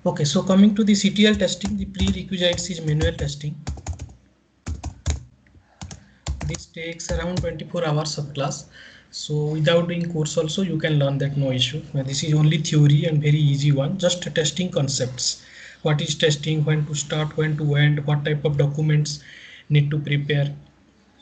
Okay, so coming to this ETL testing, the prerequisites is manual testing. This takes around 24 hours of class. So without doing course also you can learn that, no issue. Now, this is only theory and very easy one, just testing concepts. What is testing, when to start, when to end, what type of documents need to prepare,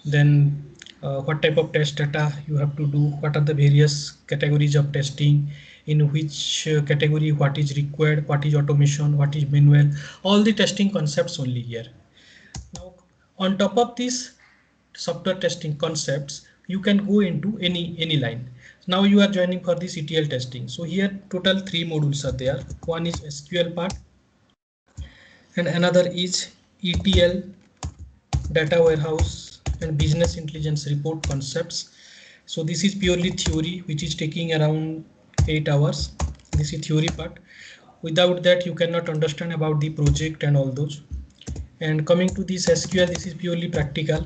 then what type of test data you have to do, what are the various categories of testing, in which category what is required, what is automation, what is manual, all the testing concepts only here. Now on top of this software testing concepts, you can go into any line. Now you are joining for this ETL testing. So here total 3 modules are there. One is SQL part and another is ETL data warehouse and business intelligence report concepts. So this is purely theory, which is taking around 8 hours. This is theory part. Without that you cannot understand about the project and all those. And coming to this SQL, this is purely practical.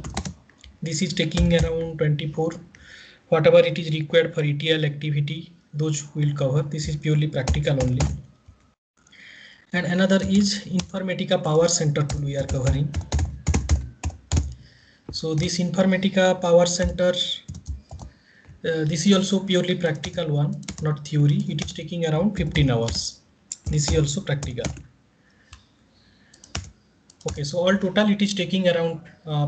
This is taking around 24. Whatever it is required for ETL activity, those will cover. This is purely practical only. And another is Informatica Power Center tool we are covering. So this Informatica Power Center, this is also purely practical one, not theory. It is taking around 15 hours. This is also practical. Okay, so all total it is taking around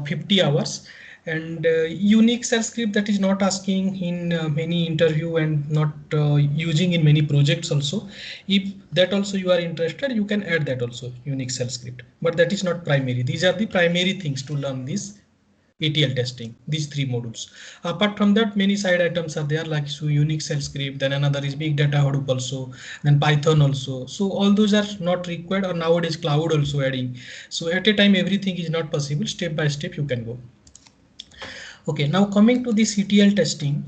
50 hours. And unique shell script, that is not asking in many interview and not using in many projects also. If that also you are interested, you can add that also, unique shell script, but that is not primary. These are the primary things to learn this ETL testing, these 3 modules. Apart from that, many side items are there, like so Unix shell script, then another is big data Hadoop also, then Python also. So all those are not required, or nowadays cloud also adding. So at a time everything is not possible. Step by step you can go. Okay, now coming to this ETL testing,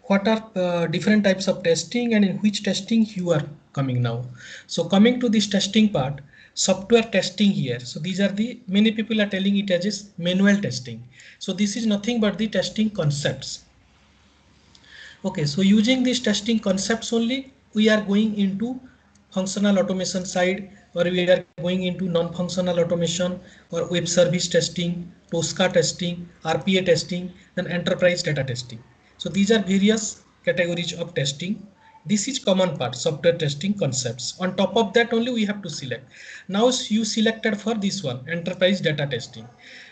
what are different types of testing and in which testing you are coming now. So coming to this testing part, software testing here. So these are the, many people are telling it as manual testing. So this is nothing but the testing concepts. Okay, so using these testing concepts only, we are going into functional automation side, or we are going into non-functional automation, or web service testing, Tosca testing, RPA testing, then enterprise data testing. So these are various categories of testing. This is common part, software testing concepts. On top of that only we have to select. Now you selected for this one, enterprise data testing.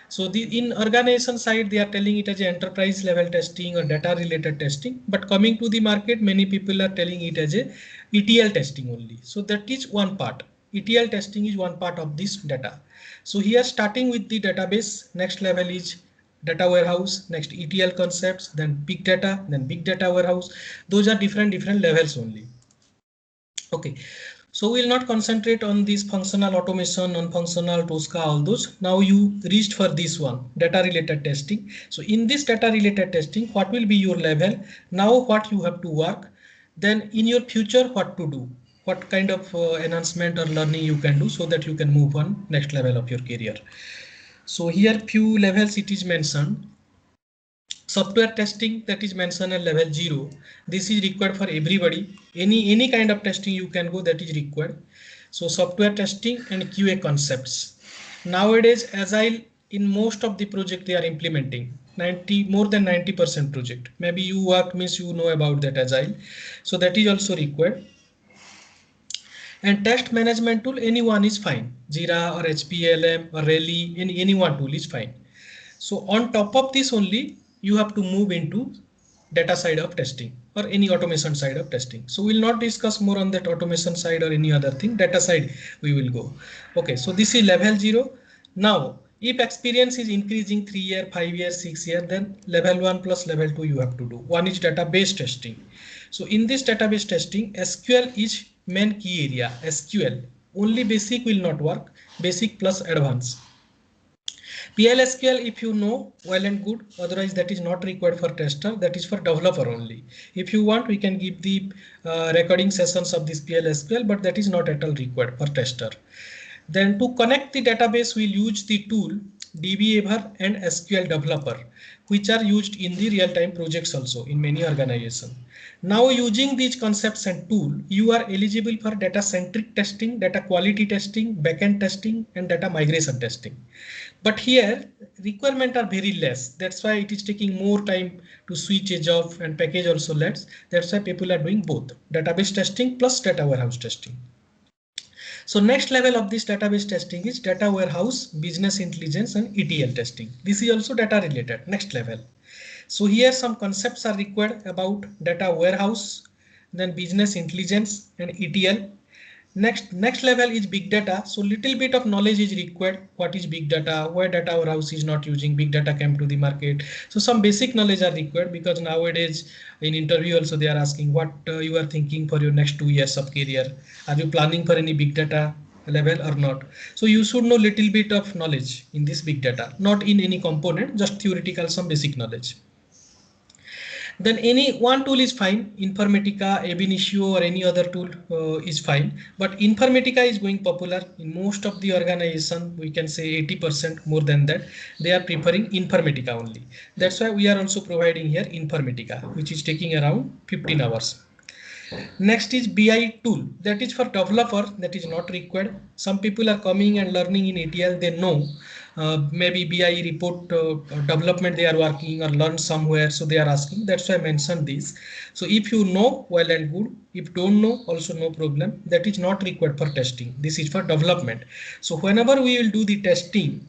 So in organization side, they are telling it as a enterprise level testing or data related testing. But coming to the market, many people are telling it as a ETL testing only. So that is one part. ETL testing is one part of this data. So here starting with the database, next level is data warehouse, next ETL concepts, then big data, then big data warehouse. Those are different levels only. Okay, so we'll not concentrate on this functional automation, non-functional, Tosca, all those. Now you reached for this one, data related testing. So in this data related testing, what will be your level? Now what you have to work, then in your future what to do, what kind of enhancement or learning you can do so that you can move on next level of your career. So here few levels it is mentioned. Software testing, that is mentioned at level 0. This is required for everybody. Any kind of testing you can go, that is required. So software testing and QA concepts. Nowadays agile, in most of the project they are implementing, more than 90% project. Maybe you work means you know about that agile. So that is also required. And test management tool, anyone is fine. Jira or HPLM or Rally, any one tool is fine. So on top of this only, you have to move into data side of testing or any automation side of testing. So we'll not discuss more on that automation side or any other thing. Data side we will go. Okay, so this is level 0. Now if experience is increasing 3 year, 5 year, 6 year, then level 1 plus level 2 you have to do. One is database testing. So in this database testing, SQL is main key area. SQL only basic will not work, basic plus advanced. PLSQL, if you know, well and good, otherwise that is not required for tester, that is for developer only. If you want, we can give the recording sessions of this PLSQL, but that is not at all required for tester. Then to connect the database, we'll use the tool DBever and SQL Developer, which are used in the real-time projects also in many organizations. Now using these concepts and tool, you are eligible for data-centric testing, data quality testing, backend testing, and data migration testing. But here requirements are very less. That's why it is taking more time to switch a job and package also less. That's why people are doing both database testing plus data warehouse testing. So next level of this database testing is data warehouse, business intelligence and ETL testing. This is also data related, next level. So here some concepts are required about data warehouse, then business intelligence and ETL. Next level is big data. So little bit of knowledge is required. What is big data? Why data warehouse is not using big data came to the market. So some basic knowledge are required because nowadays in interview also they are asking what you are thinking for your next 2 years of career. Are you planning for any big data level or not? So you should know little bit of knowledge in this big data, not in any component, just theoretical, some basic knowledge. Then any one tool is fine. Informatica, Ab initio or any other tool is fine. But Informatica is going popular in most of the organization. We can say 80% more than that. They are preferring Informatica only. That's why we are also providing here Informatica, which is taking around 15 hours. Next is BI tool, that is for developer, that is not required. Some people are coming and learning in ETL, they know maybe BI report development they are working or learn somewhere, so they are asking. That's why I mentioned this. So if you know, well and good. If don't know, also no problem. That is not required for testing. This is for development. So whenever we will do the testing,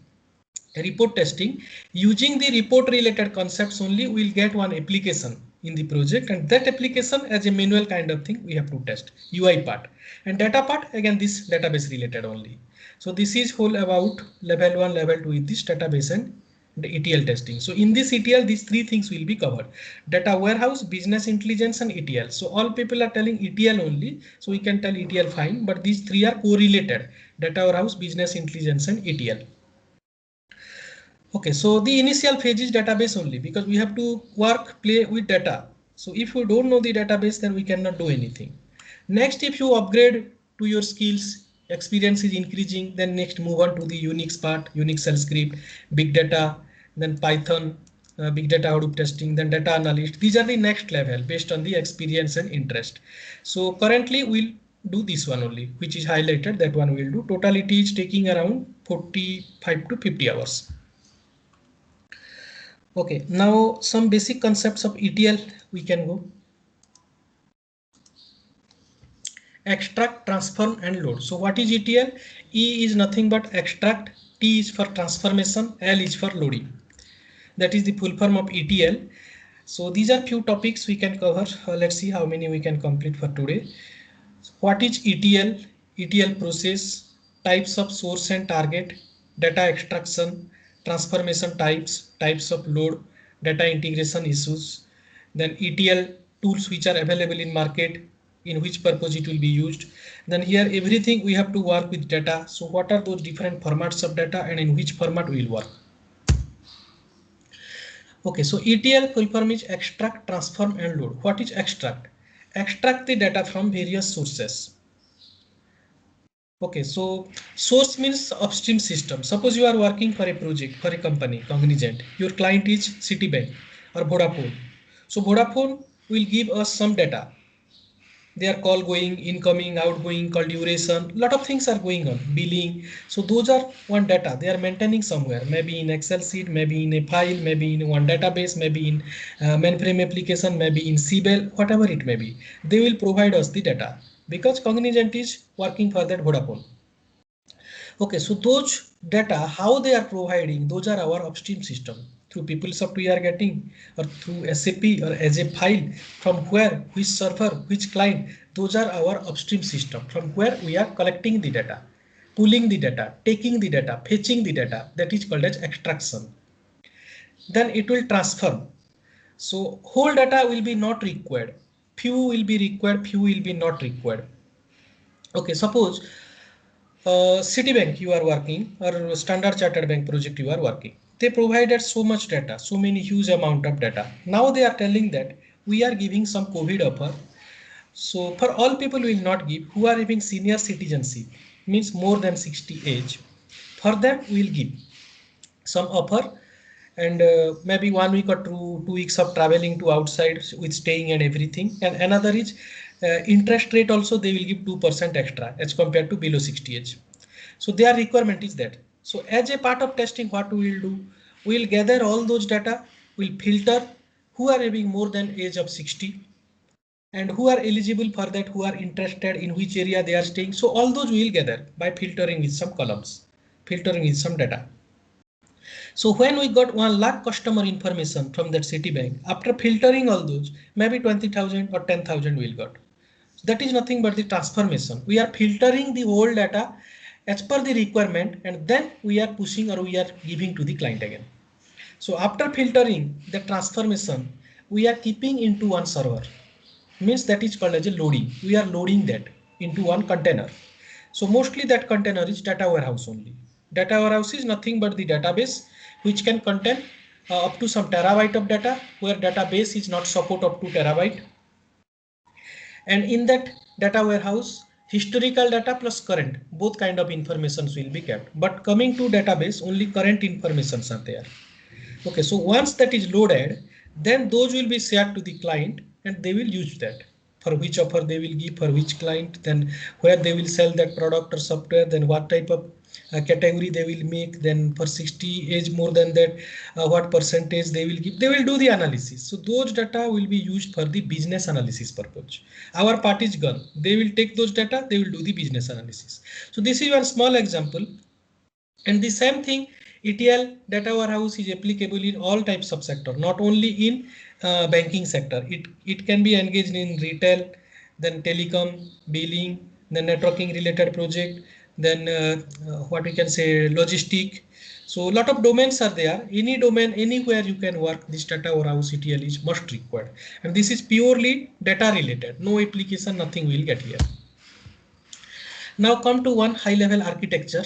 report testing, using the report related concepts only, we'll get one application in the project, and that application as a manual kind of thing we have to test. UI part and data part, again this database related only. So this is whole about level 1, level 2 is this database and the ETL testing. So in this ETL, these three things will be covered: data warehouse, business intelligence and ETL. So all people are telling ETL only, so we can tell ETL fine, but these three are correlated: data warehouse, business intelligence and ETL. Okay, so the initial phase is database only because we have to play with data. So if you don't know the database, then we cannot do anything. Next, if you upgrade to your skills, experience is increasing, then next move on to the Unix part, Unix shell script, big data, then Python, big data Hadoop testing, then data analyst. These are the next level based on the experience and interest. So currently we'll do this one only, which is highlighted, that one we'll do. Total it is taking around 45 to 50 hours. Okay, now some basic concepts of ETL we can go. Extract, transform and load. So what is ETL? E is nothing but extract, T is for transformation, L is for loading. That is the full form of ETL. So these are few topics we can cover. Let's see how many we can complete for today. What is ETL? ETL process, types of source and target, data extraction, transformation types, types of load, data integration issues, then ETL tools which are available in market, in which purpose it will be used. Then here everything we have to work with data. So what are those different formats of data and in which format we will work? Okay, so ETL full form is extract, transform and load. What is extract? Extract the data from various sources. Okay, so source means upstream system. Suppose you are working for a project for a company, Cognizant. Your client is Citibank or Vodafone. So Vodafone will give us some data. They are call going, incoming, outgoing, call duration. Lot of things are going on, billing. So those are one data they are maintaining somewhere, maybe in Excel sheet, maybe in a file, maybe in one database, maybe in mainframe application, maybe in CBEL, whatever it may be. They will provide us the data because Cognizant is working for that Vodafone. Okay, so those data, how they are providing, those are our upstream system. Through PeopleSoft we are getting, or through SAP or as a file, from where, which server, which client, those are our upstream system, from where we are collecting the data, pulling the data, taking the data, fetching the data. That is called as extraction. Then it will transform. So whole data will be not required. Few will be required, few will be not required. Okay, suppose Citibank you are working or Standard Chartered Bank project you are working. They provided so much data, so many huge amount of data. Now they are telling that we are giving some COVID offer. So for all people we will not give who are having senior citizenship, means more than 60 age. For them we will give. some offer, and maybe 1 week or 2 weeks of traveling to outside with staying and everything. And another is interest rate also they will give 2% extra as compared to below 60 age. So their requirement is that. So as a part of testing, what we will do, we will gather all those data, we'll filter who are having more than age of 60 and who are eligible for that, who are interested in which area they are staying. So all those we will gather by filtering with some columns, filtering with some data. So when we got 1 lakh customer information from that Citibank, after filtering all those, maybe 20,000 or 10,000 we'll got. So that is nothing but the transformation. We are filtering the old data as per the requirement, and then we are pushing or we are giving to the client again. So after filtering the transformation, we are keeping into one server. Means that is called as a loading. We are loading that into one container. So mostly that container is data warehouse only. Data warehouse is nothing but the database which can contain up to some terabyte of data, where database is not support up to terabyte. And in that data warehouse, historical data plus current, both kind of informations will be kept. But coming to database, only current informations are there. Okay, so once that is loaded, then those will be shared to the client and they will use that. For which offer they will give, for which client, then where they will sell that product or software, then what type of category they will make, then for 60 age more than that, what percentage they will give. They will do the analysis. So those data will be used for the business analysis purpose. Our part is gone. They will take those data, they will do the business analysis. So this is one small example. And the same thing, ETL data warehouse is applicable in all types of sector, not only in banking sector. It can be engaged in retail, then telecom, billing, then networking related project, then what we can say logistic. So a lot of domains are there. Any domain, anywhere you can work, this data warehouse ETL is must required. And this is purely data related. No application, nothing will get here. Now come to one high level architecture.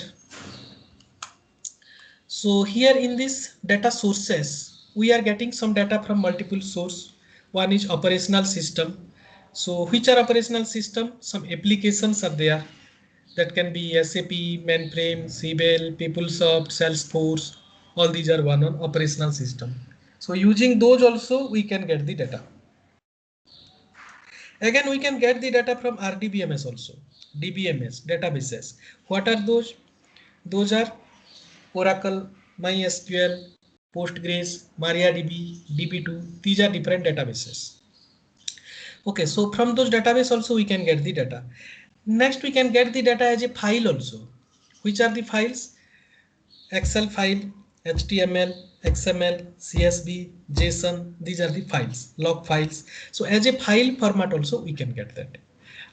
So here in this data sources, we are getting some data from multiple source. One is operational system. So which are operational system? Some applications are there. That can be SAP, mainframe, Siebel, PeopleSoft, Salesforce. All these are one on operational system. So using those also we can get the data. Again, we can get the data from RDBMS also. DBMS databases. What are those? Those are Oracle, MySQL, Postgres, MariaDB, DB2. These are different databases. Okay, so from those database also we can get the data. Next, we can get the data as a file also. Which are the files? Excel file, HTML, XML, CSV, JSON. These are the files, log files. So as a file format also we can get that.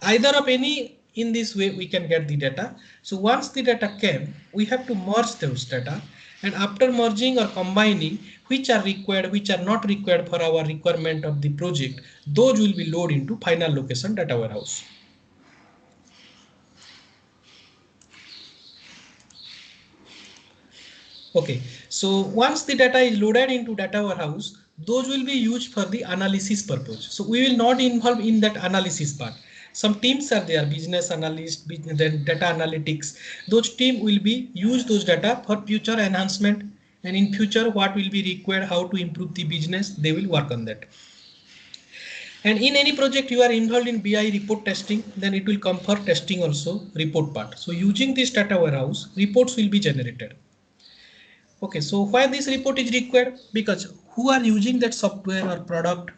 Either of any, in this way we can get the data. So once the data came, we have to merge those data, and after merging or combining, which are required, which are not required for our requirement of the project, those will be loaded into final location data warehouse. Okay, so once the data is loaded into data warehouse, those will be used for the analysis purpose. So we will not involve in that analysis part. Some teams are there, business analyst, then data analytics. Those team will be use those data for future enhancement, and in future what will be required, how to improve the business, they will work on that. And in any project you are involved in BI report testing, then it will come for testing also report part. So using this data warehouse, reports will be generated. Okay, so why this report is required? Because who are using that software or product,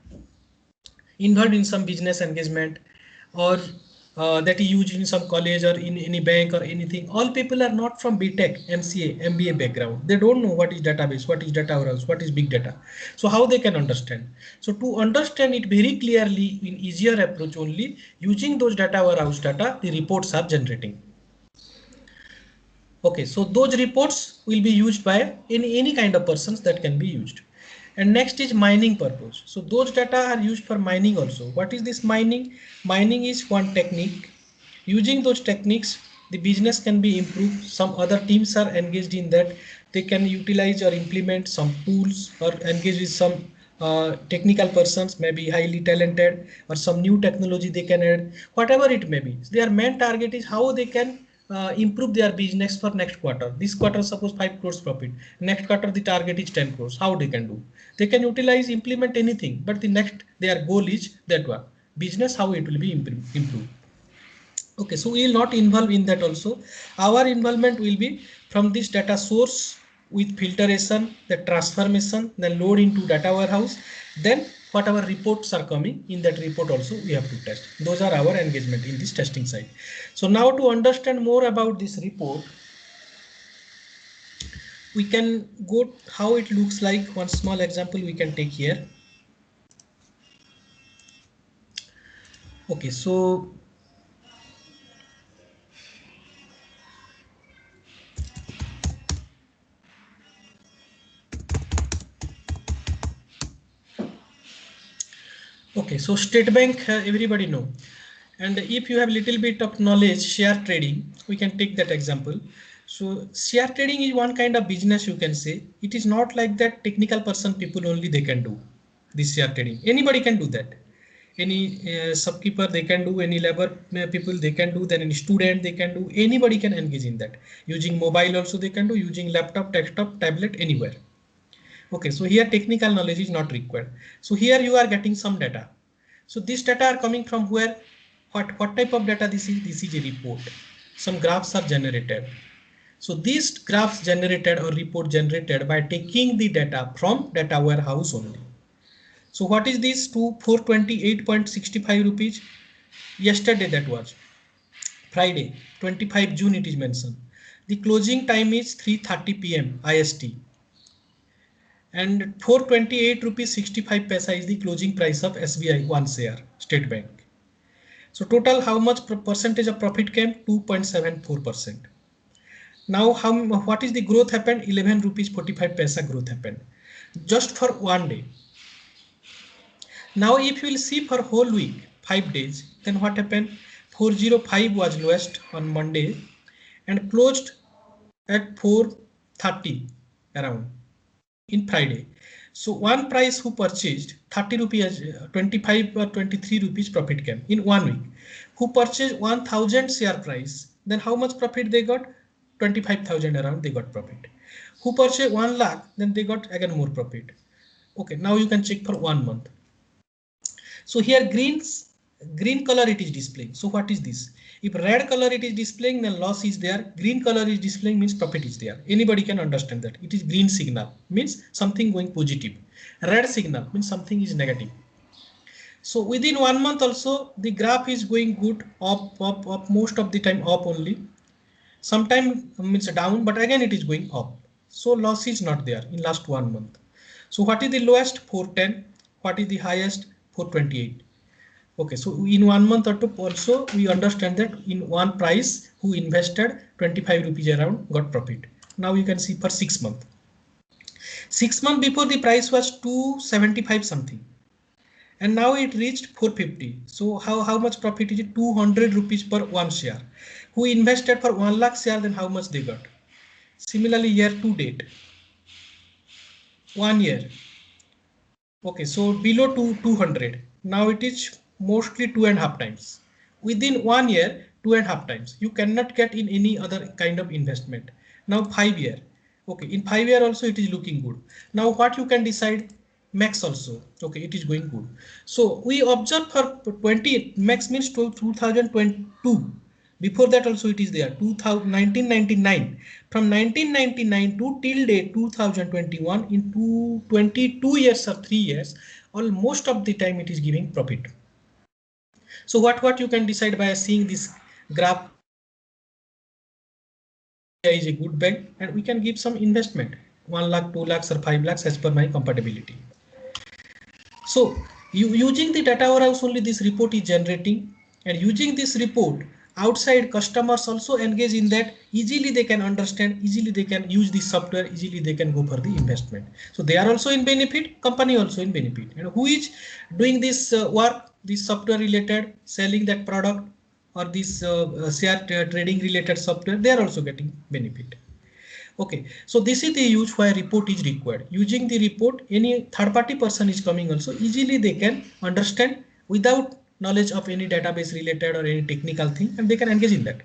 involved in some business engagement, or that is used in some college or in any bank or anything. All people are not from BTech, MCA, MBA background. They don't know what is database, what is data warehouse, what is big data. So how they can understand? So to understand it very clearly in easier approach only, using those data warehouse data, the reports are generating. Okay, so those reports will be used by any kind of persons that can be used. And next is mining purpose. So those data are used for mining also. What is this mining? Mining is one technique. Using those techniques, the business can be improved. Some other teams are engaged in that. They can utilize or implement some tools or engage with some technical persons, maybe highly talented, or some new technology they can add, whatever it may be. Their main target is how they can improve their business for next quarter. This quarter suppose 5 crores profit. Next quarter the target is 10 crores. How they can do? They can utilize, implement anything, but the next their goal is that one. Business, how it will be improved. Okay, so we will not involve in that also. Our involvement will be from this data source with filtration, the transformation, then load into data warehouse, then whatever reports are coming in that report also we have to test. Those are our engagement in this testing side. So now to understand more about this report, we can go how it looks like. One small example we can take here. Okay, so okay, so State Bank, everybody know. And if you have little bit of knowledge, share trading, we can take that example. So share trading is one kind of business, you can say. It is not like that technical person people only they can do this share trading. Anybody can do that. Any shopkeeper they can do, any labor people they can do, then any student they can do, anybody can engage in that. Using mobile also they can do, using laptop, desktop, tablet, anywhere. Okay, so here technical knowledge is not required. So here you are getting some data. So this data are coming from where? What type of data this is? This is a report. Some graphs are generated. So these graphs generated or report generated by taking the data from data warehouse only. So what is this? To 428.65 rupees. Yesterday that was Friday, 25 June it is mentioned. The closing time is 3:30 p.m. IST. And 428 rupees 65 paisa is the closing price of SBI one share, State Bank. So total how much percentage of profit came? 2.74%. Now what is the growth happened? 11 rupees 45 paisa growth happened just for one day. Now if you will see for whole week, 5 days, then what happened? 405 was lowest on Monday and closed at 430 around in Friday. So one price who purchased 30 rupees, 25 or 23 rupees profit came in 1 week. Who purchased 1000 share price, then how much profit they got? 25,000 around they got profit. Who purchased 1 lakh, then they got again more profit. Okay, now you can check for 1 month. So here green color it is displaying. So what is this? If red color it is displaying, then loss is there. Green color is displaying means profit is there. Anybody can understand that. It is green signal means something going positive. Red signal means something is negative. So within 1 month also the graph is going good, up, most of the time up only. Sometimes means down, but again it is going up. So loss is not there in last 1 month. So what is the lowest? 410. What is the highest? 428. Okay, so in 1 month or two also we understand that in one price who invested 25 rupees around got profit. Now you can see for 6 months. 6 months before the price was 275 something. And now it reached 450. So how much profit is it? 200 rupees per one share. Who invested for 1 lakh share, then how much they got? Similarly year to date. 1 year. Okay, so below 200. Now it is mostly 2.5 times. Within 1 year, 2.5 times. You cannot get in any other kind of investment. Now 5 year. Okay, in 5 year also it is looking good. Now what you can decide? Max also. Okay, it is going good. So we observe for 20, max means 2022. Before that also it is there, 1999. From 1999 to till date 2021, in 22 years or 3 years, almost of the time it is giving profit. So what you can decide by seeing this graph? Is a good bank and we can give some investment, 1 lakh, 2 lakhs or 5 lakhs as per my compatibility. So using the data warehouse only this report is generating, and using this report outside customers also engage in that. Easily they can understand, easily they can use the software, easily they can go for the investment. So they are also in benefit, company also in benefit. And who is doing this work, this software related, selling that product or this share trading related software, they are also getting benefit. Okay, so this is the use why report is required. Using the report, any third party person is coming also, easily they can understand without knowledge of any database related or any technical thing, and they can engage in that.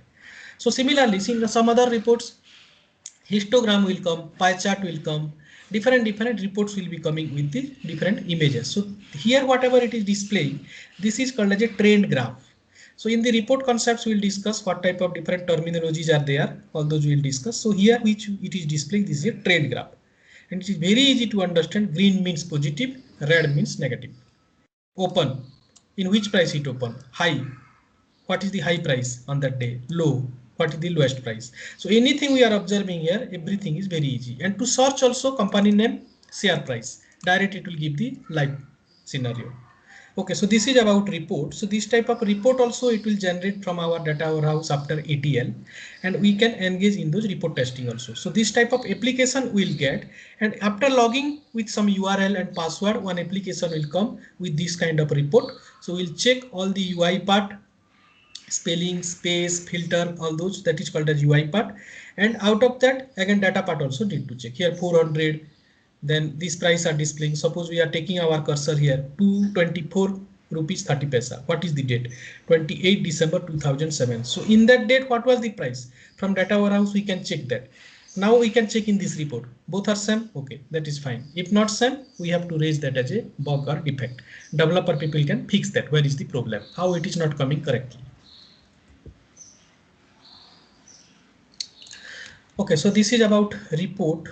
So similarly, in some other reports, histogram will come, pie chart will come, different reports will be coming with the different images. So here whatever it is displaying, this is called as a trend graph. So in the report concepts, we'll discuss what type of different terminologies are there. All those we'll discuss. So here which it is displaying, this is a trend graph. And it is very easy to understand. Green means positive, red means negative. Open, in which price it open? High, what is the high price on that day? Low, what is the lowest price? So anything we are observing here, everything is very easy. And to search also, company name, share price, direct it will give the live scenario. Okay, so this is about report. So this type of report also it will generate from our data warehouse after ETL, and we can engage in those report testing also. So this type of application we'll get, and after logging with some URL and password, one application will come with this kind of report. So we'll check all the UI part, spelling, space, filter, all those, that is called as UI part. And out of that, again data part also need to check. Here 400, then these price are displaying. Suppose we are taking our cursor here, 224 rupees 30 paisa. What is the date? 28 December 2007. So in that date, what was the price? From data warehouse we can check that. Now we can check in this report. Both are same. Okay, that is fine. If not same, we have to raise that as a bug or defect. Developer people can fix that. Where is the problem? How it is not coming correctly? Okay, so this is about report.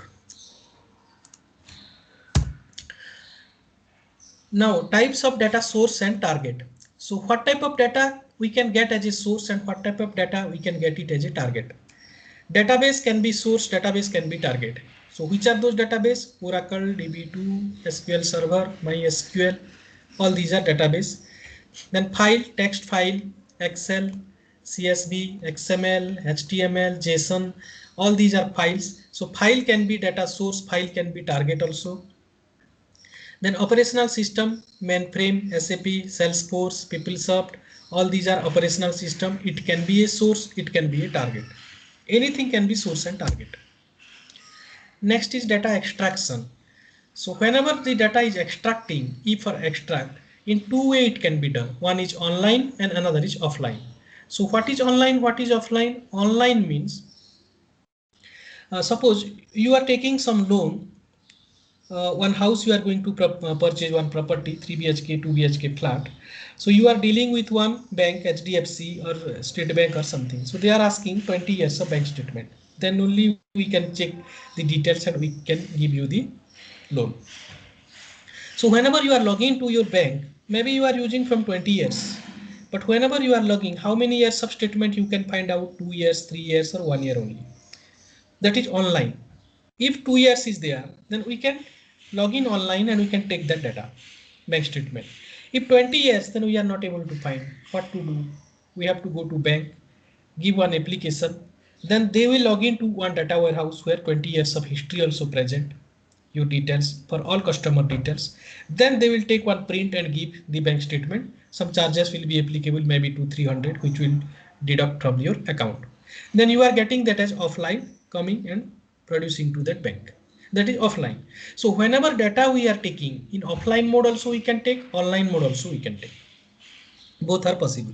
Now types of data source and target. So what type of data we can get as a source and what type of data we can get it as a target. Database can be source, database can be target. So which are those database? Oracle, DB2, SQL Server, MySQL, all these are database. Then file, text file, Excel, CSV, XML, HTML, JSON, all these are files. So file can be data source, file can be target also. Then operational system, mainframe, SAP, Salesforce, PeopleSoft, all these are operational system. It can be a source, it can be a target. Anything can be source and target. Next is data extraction. So whenever the data is extracting, E for extract, in two ways it can be done. One is online and another is offline. So what is online, what is offline? Online means, suppose you are taking some loan, one house you are going to purchase one property, 3 BHK, 2 BHK flat. So you are dealing with one bank, HDFC or State Bank or something. So they are asking 20 years of bank statement. Then only we can check the details and we can give you the loan. So whenever you are logging to your bank, maybe you are using from 20 years. But whenever you are logging, how many years of statement you can find out? 2 years, 3 years or 1 year only. That is online. If 2 years is there, then we can log in online and we can take that data, bank statement. If 20 years, then we are not able to find what to do. We have to go to bank, give one application, then they will log into one data warehouse where 20 years of history also present, your details for all customer details. Then they will take one print and give the bank statement. Some charges will be applicable, maybe 200-300, which will deduct from your account. Then you are getting that as offline, coming and producing to that bank. That is offline. So whenever data we are taking in offline mode also we can take, online mode also we can take. Both are possible.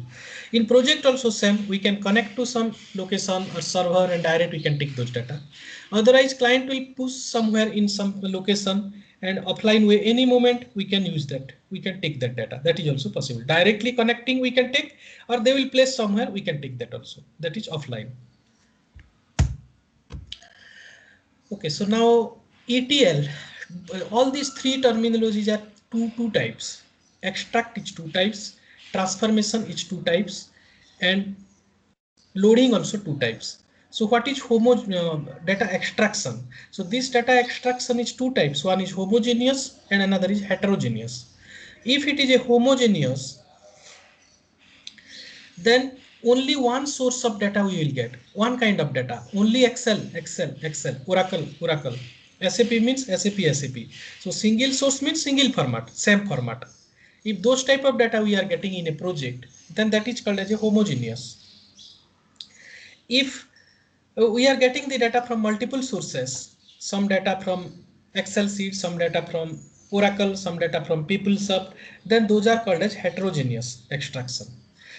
In project also same, we can connect to some location or server and direct we can take those data. Otherwise client will push somewhere in some location and offline way, any moment we can use that. We can take that data. That is also possible. Directly connecting we can take, or they will place somewhere, we can take that also. That is offline. Okay, so now ETL, all these three terminologies are two types. Extract is two types, transformation is two types, and loading also two types. So what is data extraction? So this data extraction is two types. One is homogeneous and another is heterogeneous. If it is a homogeneous, then only one source of data we will get, one kind of data, only Excel, Oracle. SAP means SAP. So single source means single format, same format. If those type of data we are getting in a project, then that is called as a homogeneous. If we are getting the data from multiple sources, some data from Excel sheet, some data from Oracle, some data from PeopleSoft, then those are called as heterogeneous extraction.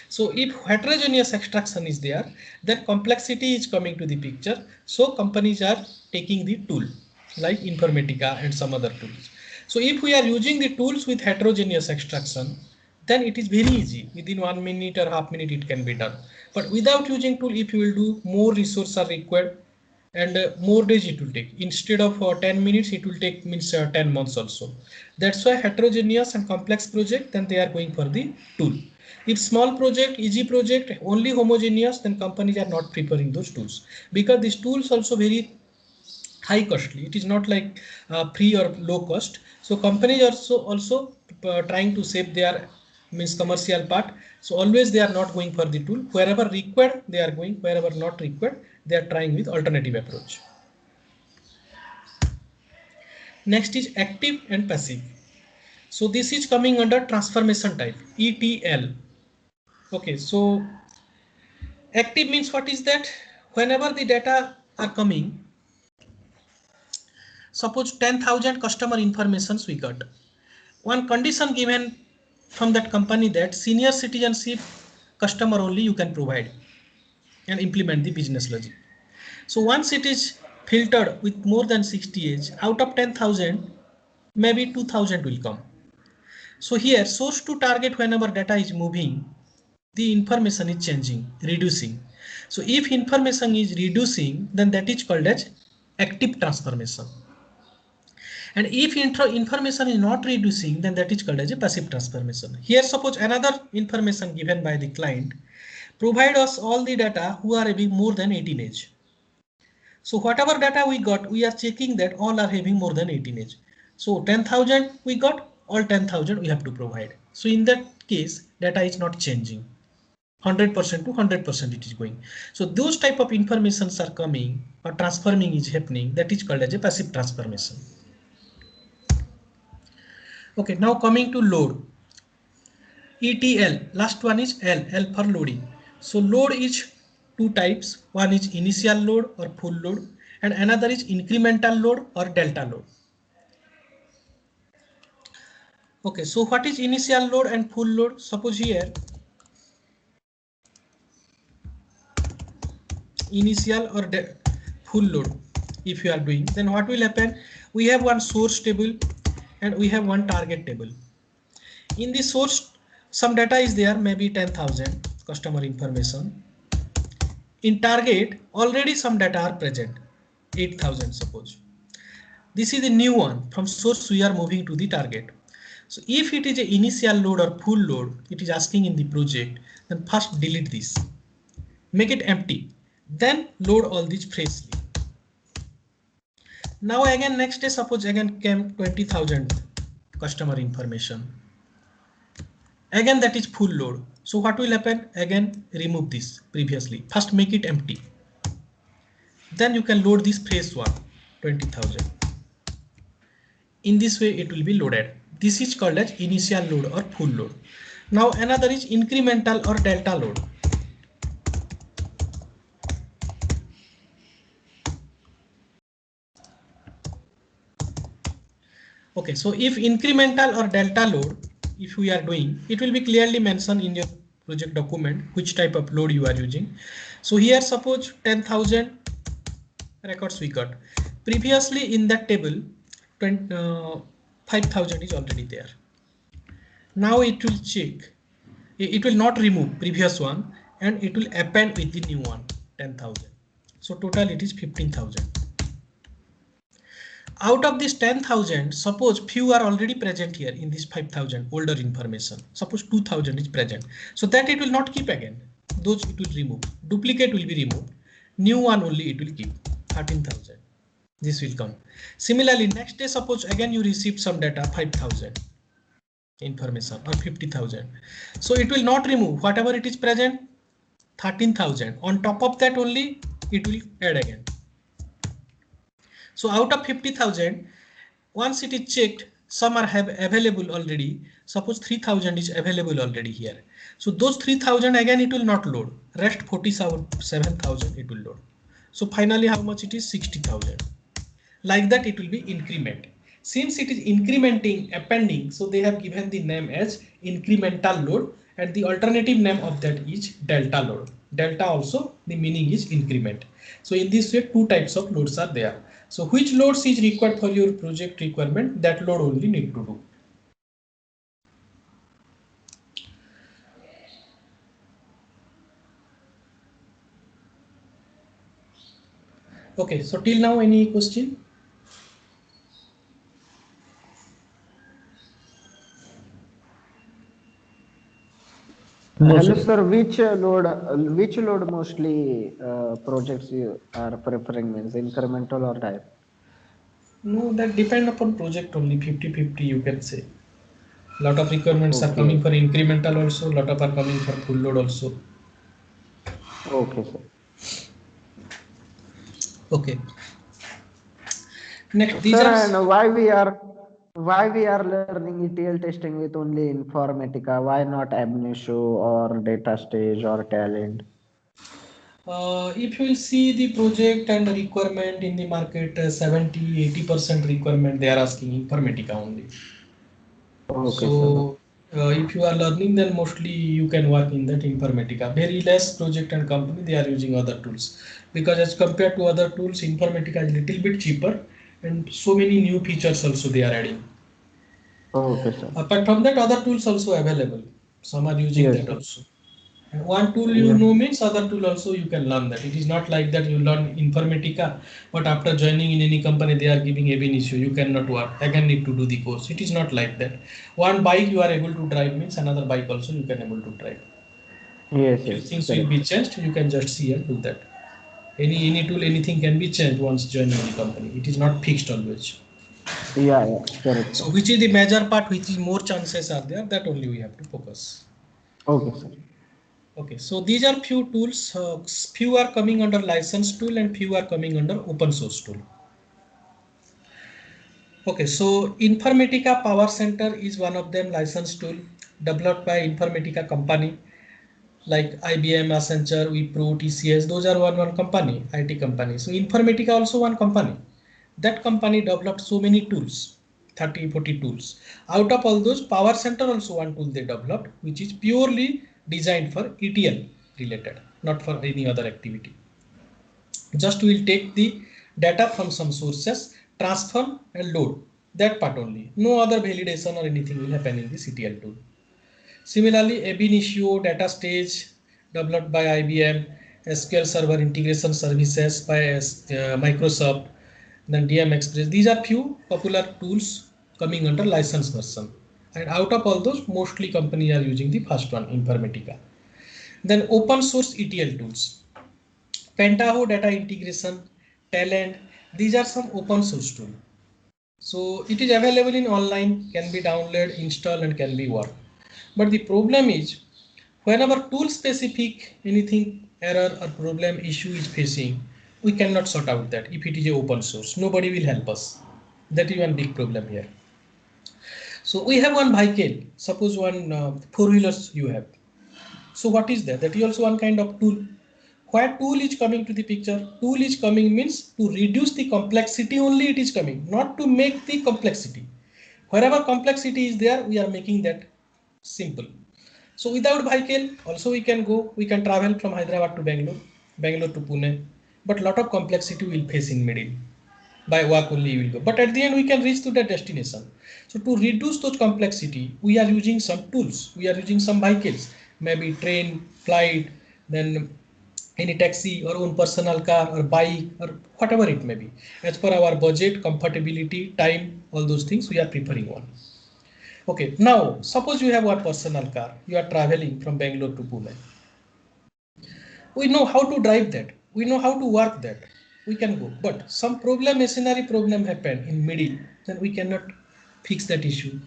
So if heterogeneous extraction is there, then complexity is coming to the picture. So companies are taking the tool like Informatica and some other tools. So if we are using the tools with heterogeneous extraction, then it is very easy. Within 1 minute or half minute it can be done. But without using tool, if you will do, more resources are required and more days it will take. Instead of 10 minutes, it will take means 10 months also. That's why heterogeneous and complex project, then they are going for the tool. If small project, easy project, only homogeneous, then companies are not preferring those tools, because these tools also very high costly. It is not like free or low cost. So companies also trying to save their means commercial part. So always they are not going for the tool. Wherever required, they are going. Wherever not required, they are trying with alternative approach. Next is active and passive. So this is coming under transformation type, ETL. Okay, so active means what is that? Whenever the data are coming, suppose 10,000 customer informations we got. One condition given from that company that senior citizenship customer only you can provide and implement the business logic. So once it is filtered with more than 60 age, out of 10,000, maybe 2,000 will come. So here source to target, whenever data is moving, the information is changing, reducing. So if information is reducing, then that is called as active transformation. And if information is not reducing, then that is called as a passive transformation. Here suppose another information given by the client, provide us all the data who are having more than 18 age. So whatever data we got, we are checking that all are having more than 18 age. So 10,000 we got, all 10,000 we have to provide. So in that case, data is not changing. 100% to 100% it is going. So those type of informations are coming or transforming is happening. That is called as a passive transformation. Okay, now coming to load. ETL, last one is L for loading. So load is two types. One is initial load or full load, and another is incremental load or delta load. Okay, so what is initial load and full load? Suppose here initial or full load if you are doing, then what will happen? We have one source table and we have one target table. In the source, some data is there, maybe 10,000 customer information. In target, already some data are present, 8,000 suppose. This is the new one. From source we are moving to the target. So if it is an initial load or full load, it is asking in the project, then first delete this, make it empty, then load all these freshly. Now again next day, suppose again came 20,000 customer information. Again that is full load. So what will happen? Again remove this previously. First make it empty. Then you can load this fresh one, 20,000. In this way it will be loaded. This is called as initial load or full load. Now another is incremental or delta load. Okay, so if incremental or delta load, if we are doing, it will be clearly mentioned in your project document which type of load you are using. So here suppose 10,000 records we got. Previously in that table, 5,000 is already there. Now it will check. It will not remove previous one and it will append with the new one, 10,000. So total it is 15,000. Out of this 10,000, suppose few are already present here in this 5,000 older information. Suppose 2,000 is present. So that it will not keep again. Those it will remove. Duplicate will be removed. New one only it will keep, 13,000. This will come. Similarly, next day, suppose again you received some data, 5,000 information or 50,000. So it will not remove whatever it is present, 13,000. On top of that only it will add again. So out of 50,000, once it is checked, some are available already. Suppose 3,000 is available already here. So those 3,000 again it will not load. Rest 47,000 it will load. So finally how much it is? 60,000. Like that it will be increment. Since it is incrementing, appending, so they have given the name as incremental load and the alternative name of that is delta load. Delta also the meaning is increment. So in this way, two types of loads are there. So which loads is required for your project requirement, that load only need to do. Okay, so till now any question? No, hello sir, which load mostly projects you are preferring, means incremental or direct? No, that depend upon project only, 50-50 you can say. Lot of requirements are coming Okay. for incremental also, lot of are coming for full load also. Okay, sir. Okay. Next, these Sir, are and why we are learning ETL testing with only Informatica? Why not ab initio or data stage or talent? if you will see the project and the requirement in the market, 70-80% requirement they are asking Informatica only. Okay, sir. So if you are learning, then mostly you can work in that Informatica. Very less project and company they are using other tools, because as compared to other tools, Informatica is little bit cheaper and so many new features also they are adding. Okay, sir. Apart from that, other tools also available. Some are using Yes, that sir. also. And one tool you Yes. know means other tool also you can learn that. It is not like that you learn Informatica, but after joining in any company they are giving ab initio, you cannot work. Again need to do the course. It is not like that. One bike you are able to drive means another bike also you can able to drive. Yes, Few yes, things will correct. be changed. You can just see and do that. Any tool, anything can be changed once joining the company. It is not fixed always. Yeah, yeah, correct, So sir. which is the major part, which is more chances are there, that only we have to focus. Okay, sir. Okay, so these are few tools. Few are coming under license tool and few are coming under open source tool. Okay, so Informatica Power Center is one of them, license tool developed by Informatica company like IBM, Accenture, Wipro, TCS. Those are one company, IT company. So Informatica also one company. That company developed so many tools, 30-40 tools. Out of all those, Power Center also one tool they developed, which is purely designed for ETL related, not for any other activity. Just we'll take the data from some sources, transform and load. That part only. No other validation or anything will happen in this ETL tool. Similarly, ab initio, data stage developed by IBM, SQL Server Integration Services by Microsoft, then DM Express. These are few popular tools coming under license version. And out of all those, mostly companies are using the first one, Informatica. Then open source ETL tools. Pentaho data integration, Talent. These are some open source tools. So it is available in online, can be downloaded, installed, and can be worked. But the problem is, whenever tool specific anything error or problem issue is facing, we cannot sort out that if it is a open source. Nobody will help us. That is one big problem here. So we have one vehicle. Suppose one four-wheelers you have. So what is that? That is also one kind of tool. Where tool is coming to the picture? Tool is coming means to reduce the complexity only it is coming, not to make the complexity. Wherever complexity is there, we are making that simple. So without vehicle, also we can travel from Hyderabad to Bangalore, Bangalore to Pune, but lot of complexity will face in middle. By walk only we will go, but at the end we can reach to the destination. So to reduce those complexity, we are using some tools, we are using some vehicles, maybe train, flight, then any taxi or own personal car or bike or whatever it may be. As per our budget, comfortability, time, all those things, we are preferring one. Okay, now suppose you have one personal car, you are traveling from Bangalore to Pune. We know how to drive that, we know how to work that, we can go, but some problem, machinery problem happen in middle, then we cannot fix that issue.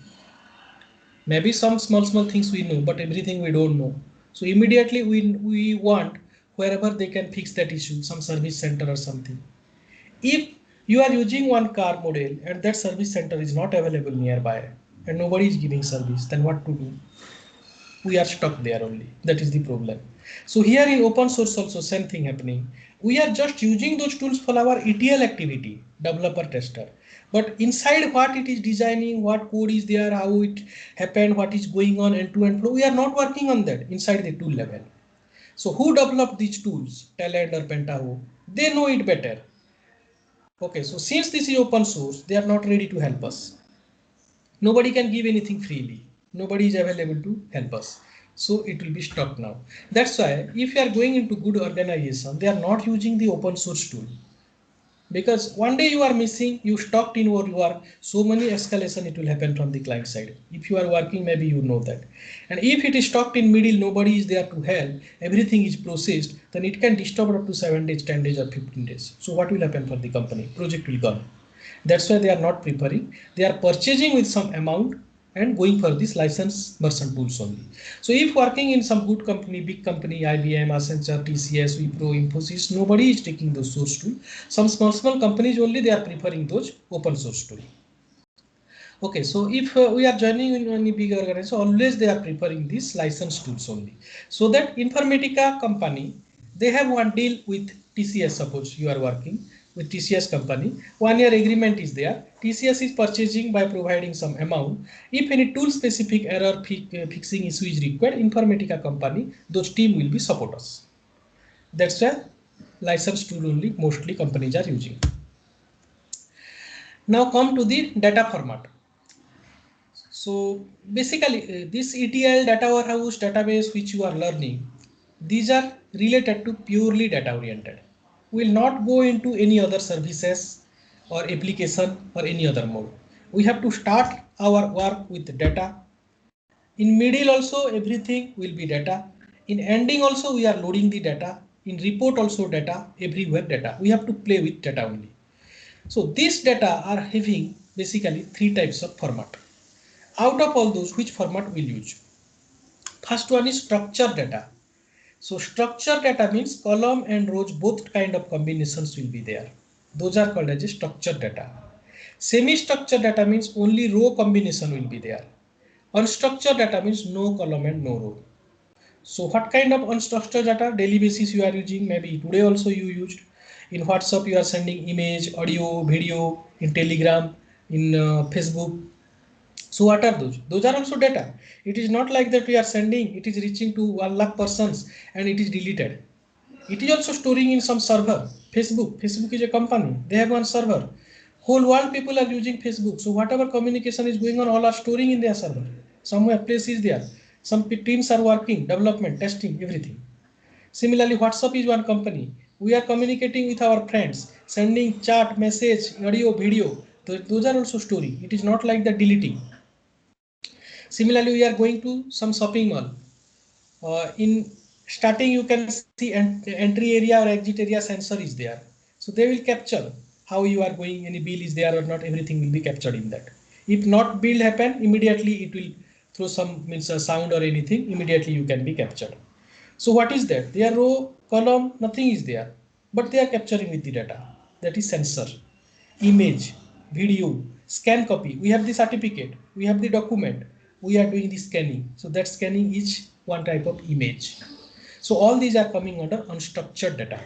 Maybe some small things we know, but everything we don't know. So immediately we want wherever they can fix that issue, some service center or something. If you are using one car model and that service center is not available nearby and nobody is giving service, then what to do? We are stuck there only. That is the problem. So here in open source also same thing happening. We are just using those tools for our ETL activity, developer tester. But inside what it is designing, what code is there, how it happened, what is going on end-to-end flow, we are not working on that inside the tool level. So who developed these tools, Talend or Pentaho? They know it better. Okay, so since this is open source, they are not ready to help us. Nobody can give anything freely. Nobody is available to help us. So it will be stuck now. That's why if you are going into good organization, they are not using the open source tool. Because one day you are missing, you stopped in where you are, so many escalation it will happen from the client side. If you are working, maybe you know that. And if it is stopped in middle, nobody is there to help, everything is processed, then it can disturb up to 7 days, 10 days or 15 days. So what will happen for the company? Project will gone. That's why they are not preparing. They are purchasing with some amount and going for this license version tools only. So if working in some good company, big company, IBM, Accenture, TCS, Wipro, Infosys, nobody is taking those source tool. Some small companies only they are preferring those open source tool. Okay, so if we are joining in any big organization, always they are preferring these license tools only. So that Informatica company, they have one deal with TCS. Suppose you are working with TCS company, 1 year agreement is there. TCS is purchasing by providing some amount. If any tool specific error fixing issue is required, Informatica company, those team will be support us. That's why license tool only mostly companies are using. Now come to the data format. So basically this ETL data warehouse database which you are learning, these are related to purely data oriented. We will not go into any other services or application or any other mode. We have to start our work with the data. In middle also everything will be data. In ending also we are loading the data. In report also data, everywhere data. We have to play with data only. So these data are having basically three types of format. Out of all those, which format we'll use? First one is structured data. So structured data means column and rows, both kind of combinations will be there. Those are called as a structured data. Semi-structured data means only row combination will be there. Unstructured data means no column and no row. So what kind of unstructured data? Daily basis you are using, maybe today also you used. In WhatsApp you are sending image, audio, video, in Telegram, in Facebook. So what are those? Those are also data. It is not like that we are sending, it is reaching to 1 lakh persons and it is deleted. It is also storing in some server. Facebook is a company. They have one server. Whole world people are using Facebook. So whatever communication is going on, all are storing in their server. Somewhere place is there. Some teams are working, development, testing, everything. Similarly, WhatsApp is one company. We are communicating with our friends, sending chat, message, audio, video. Those are also storing. It is not like the deleting. Similarly, we are going to some shopping mall. In starting, you can see entry area or exit area sensor is there. So they will capture how you are going, any bill is there or not, everything will be captured in that. If not bill happen, immediately it will throw some means a sound or anything, immediately you can be captured. So what is that? They are row, column, nothing is there, but they are capturing with the data. That is sensor, image, video, scan copy. We have the certificate, we have the document, we are doing the scanning. So that scanning is one type of image. So all these are coming under unstructured data.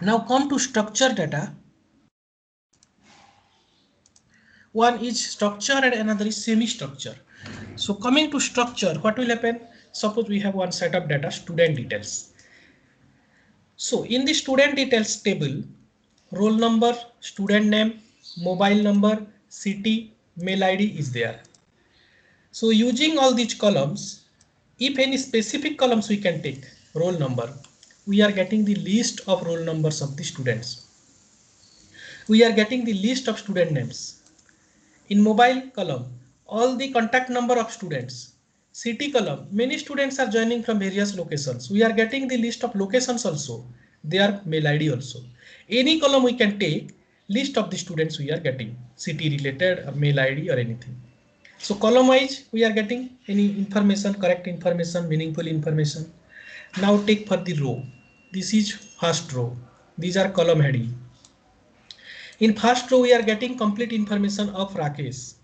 Now come to structured data. One is structure and another is semi-structure. So coming to structure, what will happen? Suppose we have one set of data, student details. So in the student details table, roll number, student name, mobile number, city, mail ID is there. So using all these columns, if any specific columns we can take, roll number, we are getting the list of roll numbers of the students. We are getting the list of student names. In mobile column, all the contact number of students. City column, many students are joining from various locations. We are getting the list of locations also. Their mail ID also. Any column we can take, list of the students we are getting. City related, mail ID or anything. So column wise, we are getting any information, correct information, meaningful information. Now take for the row. This is first row. These are column heading. In first row, we are getting complete information of Rakesh.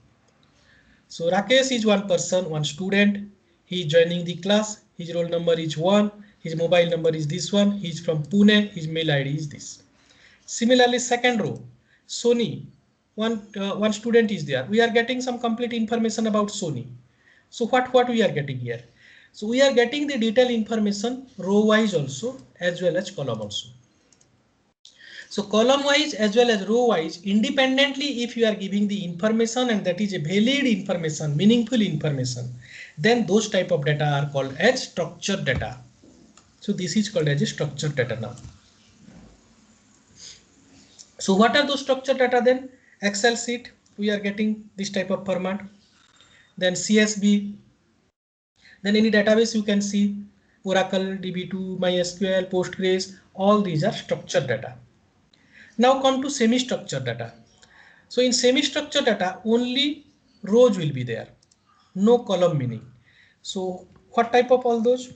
So Rakesh is one person, one student. He is joining the class. His roll number is 1. His mobile number is this one. He is from Pune. His mail ID is this. Similarly, second row, Sony. one student is there. We are getting some complete information about Sony. So what we are getting here? So we are getting the detailed information row wise also as well as column also. So column wise as well as row wise independently, if you are giving the information and that is a valid information, meaningful information, then those type of data are called as structured data. So this is called as a structured data now. So what are those structured data then? Excel sheet, we are getting this type of format. Then CSV, then any database you can see, Oracle, DB2, MySQL, Postgres, all these are structured data. Now come to semi-structured data. So in semi-structured data, only rows will be there, no column meaning. So what type of all those?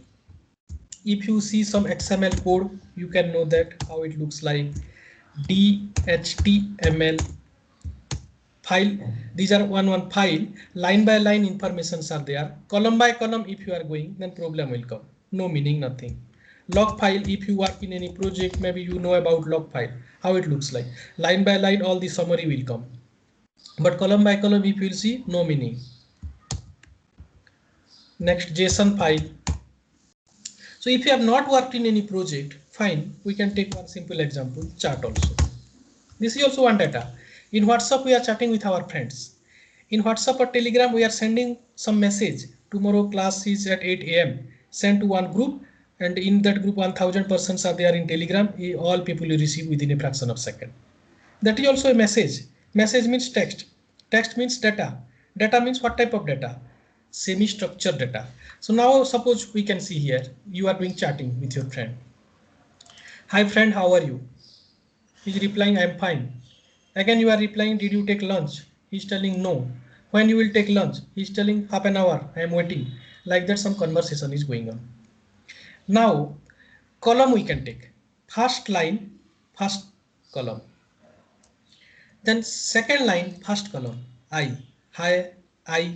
If you see some XML code, you can know that how it looks like. DHTML file, these are one file, line by line informations are there. Column by column if you are going, then problem will come, no meaning, nothing. Log file, if you work in any project, maybe you know about log file, how it looks like. Line by line all the summary will come, but column by column if you will see, no meaning. Next, JSON file. So if you have not worked in any project, fine, we can take one simple example, chart also. This is also one data. In WhatsApp we are chatting with our friends. In WhatsApp or Telegram we are sending some message. Tomorrow class is at 8 AM. Send to one group, and in that group 1000 persons are there in Telegram. All people will receive within a fraction of a second. That is also a message. Message means text. Text means data. Data means what type of data? Semi-structured data. So now suppose we can see here, you are doing chatting with your friend. Hi friend, how are you? He is replying, I am fine. Again you are replying, did you take lunch? He is telling no. When you will take lunch? He is telling half an hour, I am waiting. Like that some conversation is going on. Now column we can take. First line, first column. Then second line, first column, I. Hi, I.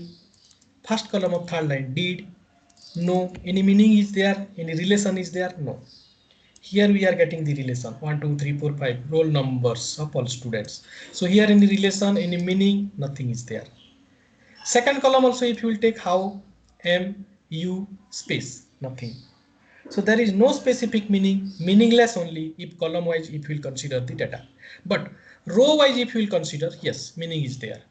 First column of third line, did, no. Any meaning is there? Any relation is there? No. Here we are getting the relation 1, 2, 3, 4, 5 roll numbers of all students. So here in the relation, any meaning, nothing is there. Second column also, if you will take how, am, you, space, nothing. So there is no specific meaning, meaningless only if column wise if you will consider the data. But row wise if you will consider, yes, meaning is there.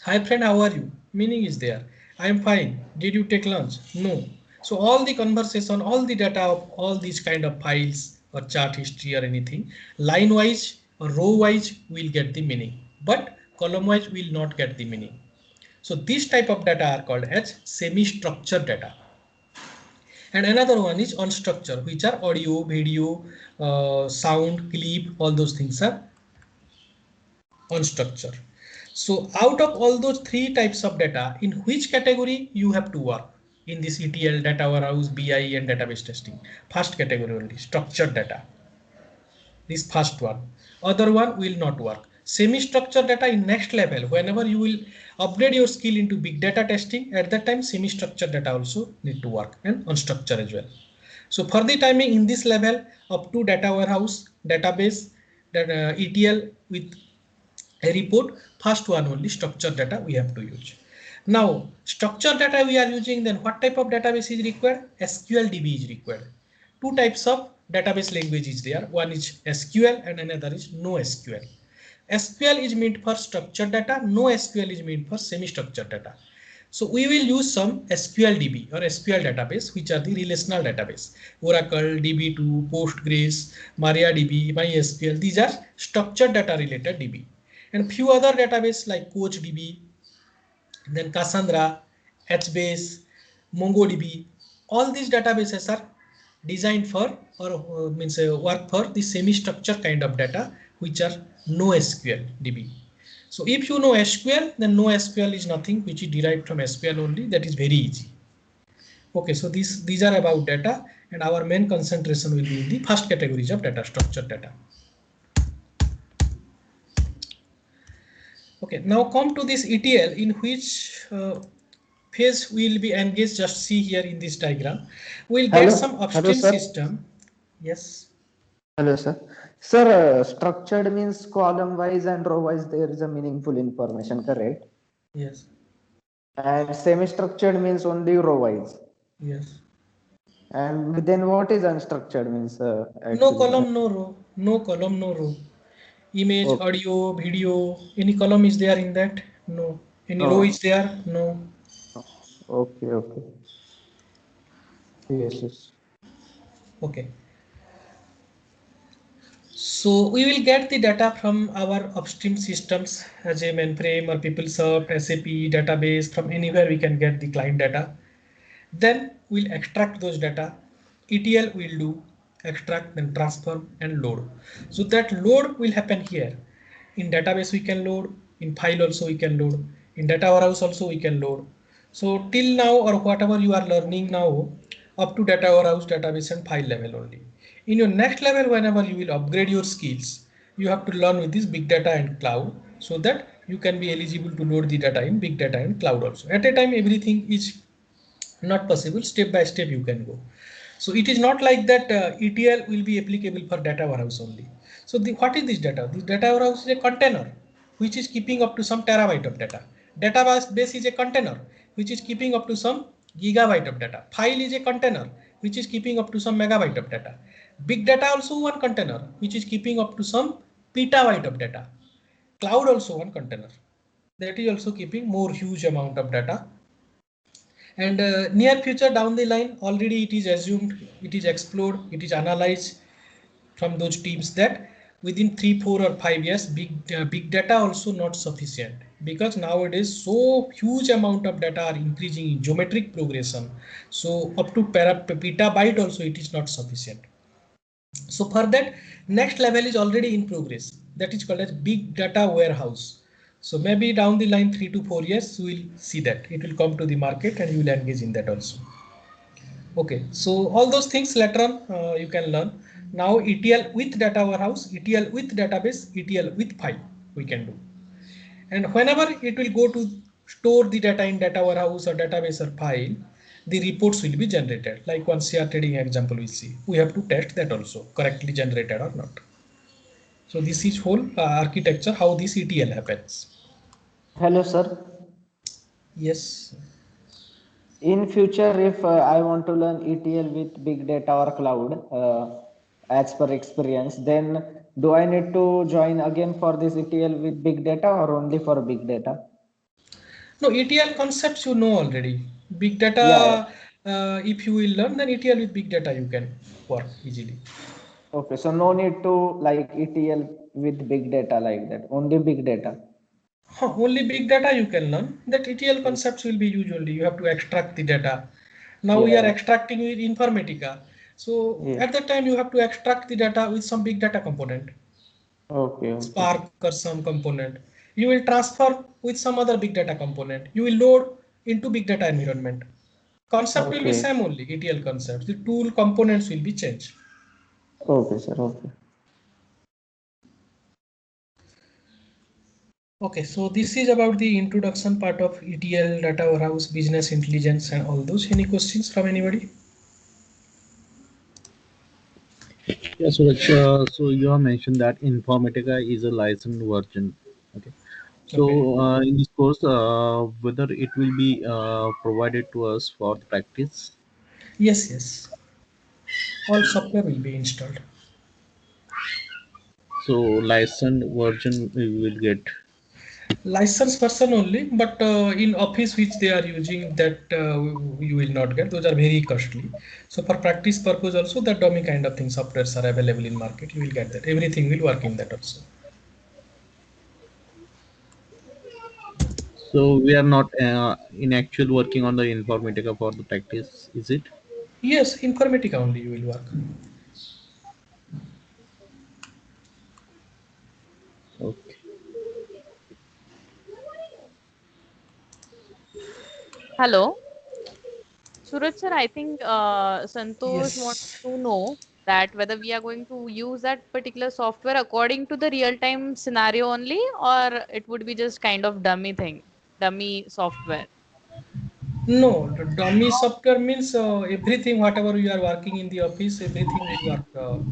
Hi friend, how are you? Meaning is there. I am fine. Did you take lunch? No. So all the conversation, all the data of all these kind of files or chart history or anything, line wise or row wise will get the meaning, but column wise will not get the meaning. So this type of data are called as semi-structured data. And another one is unstructured, which are audio, video, sound, clip, all those things are unstructured. So out of all those three types of data, in which category you have to work in this ETL, data warehouse, BI and database testing? First category only, structured data. This first one. Other one will not work. Semi-structured data in next level, whenever you will upgrade your skill into big data testing, at that time semi-structured data also need to work, and unstructured as well. So for the timing in this level up to data warehouse, database, ETL with a report, first one only structured data we have to use. Now structured data we are using, then what type of database is required? SQL DB is required. Two types of database language is there. One is SQL and another is no SQL. SQL is meant for structured data, no SQL is meant for semi-structured data. So we will use some SQL DB or SQL database, which are the relational database. Oracle, DB2, Postgres, MariaDB, MySQL, these are structured data related DB. And few other database like CoachDB, then Cassandra, HBase, MongoDB, all these databases are designed for or work for the semi-structured kind of data, which are no SQL DB. So if you know SQL, then no SQL is nothing, which is derived from SQL only. That is very easy. Okay, so these are about data, and our main concentration will be in the first categories of data, structured data. Okay, now come to this ETL, in which phase we will be engaged. Just see here in this diagram, we'll get some upstream system. Yes. Hello, sir. Sir, structured means column wise and row wise there is a meaningful information, correct? Yes. And semi-structured means only row wise. Yes. And then what is unstructured means No actually? column, no row. No column, no row. Image, Okay. audio, video. Any column is there in that? No. Any row No. is there? No. Okay, okay. Yes, yes. Okay. So we will get the data from our upstream systems as a mainframe or PeopleSoft, SAP database. From anywhere we can get the client data. Then we'll extract those data. ETL will do extract, then transform and load. So that load will happen here. In database we can load, in file also we can load, in data warehouse also we can load. So till now or whatever you are learning now, up to data warehouse, database and file level only. In your next level, whenever you will upgrade your skills, you have to learn with this big data and cloud so that you can be eligible to load the data in big data and cloud also. At a time, everything is not possible. Step by step you can go. So it is not like that ETL will be applicable for data warehouse only. So what is this data? This data warehouse is a container which is keeping up to some terabyte of data. Database is a container which is keeping up to some gigabyte of data. File is a container which is keeping up to some megabyte of data. Big data also one container which is keeping up to some petabyte of data. Cloud also one container that is also keeping more huge amount of data. And near future down the line, already it is assumed, it is explored, it is analyzed from those teams that within 3, 4 or 5 years, big data also not sufficient, because nowadays so huge amount of data are increasing in geometric progression. So up to petabyte also it is not sufficient. So for that, next level is already in progress. That is called as big data warehouse. So maybe down the line 3 to 4 years, we will see that it will come to the market and you will engage in that also. Okay, so all those things later on you can learn. Now ETL with data warehouse, ETL with database, ETL with file we can do. And whenever it will go to store the data in data warehouse or database or file, the reports will be generated. Like one share trading example we see. We have to test that also correctly generated or not. So this is whole architecture how this ETL happens. Hello, sir. Yes. In future, if I want to learn ETL with big data or cloud, as per experience, then do I need to join again for this ETL with big data or only for big data? No, ETL concepts you know already. Big Yeah. data, if you will learn, then ETL with big data you can work easily. Okay. So no need to like ETL with big data like that. Only big data. Only big data you can learn. That ETL Okay. concepts will be usually you have to extract the data. Now we are Yeah. extracting with Informatica. So Yeah. at that time you have to extract the data with some big data component, Okay. Okay. Spark or some component. You will transfer with some other big data component. You will load into big data environment. Concept will be Okay. same only, ETL concepts. The tool components will be changed. Okay, sir. Okay. Okay, so this is about the introduction part of ETL, data warehouse, business intelligence, and all those. Any questions from anybody? Yeah, so you have mentioned that Informatica is a licensed version. Okay. Okay. So in this course, whether it will be provided to us for the practice. Yes, yes. All software will be installed. So licensed version we will get. License version only, but in Office which they are using that you will not get. Those are very costly. So for practice purpose also, that dummy kind of thing softwares are available in market. You will get that. Everything will work in that also. So we are not in actual working on the Informatica for the practice, is it? Yes, Informatica only you will work. Okay. Hello, Suraj sir. I think Santosh wants Yes. to know that whether we are going to use that particular software according to the real-time scenario only, or it would be just kind of dummy thing, dummy software. No, the dummy software means everything whatever you are working in the office, everything will work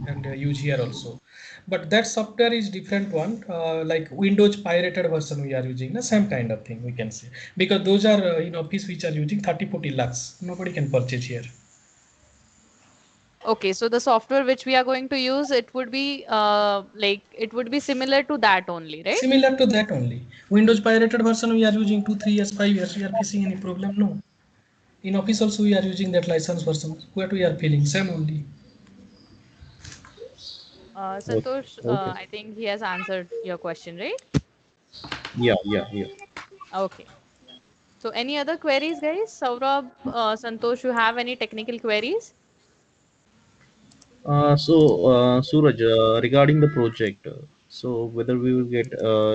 and use here also. But that software is different one, like Windows pirated version we are using, the same kind of thing we can say. Because those are in office which are using 30-40 lakhs. Nobody can purchase here. Okay, so the software which we are going to use, it would be like it would be similar to that only, right? Similar to that only. Windows pirated version we are using 2, 3 years, 5 years. We are facing any problem? No. In office also we are using that license version. What we are feeling? Same only. Okay. Santosh, Okay. I think he has answered your question, right? Yeah, yeah, yeah. Okay. So any other queries, guys? Saurabh, Santosh, you have any technical queries? Suraj, regarding the project, so whether we will get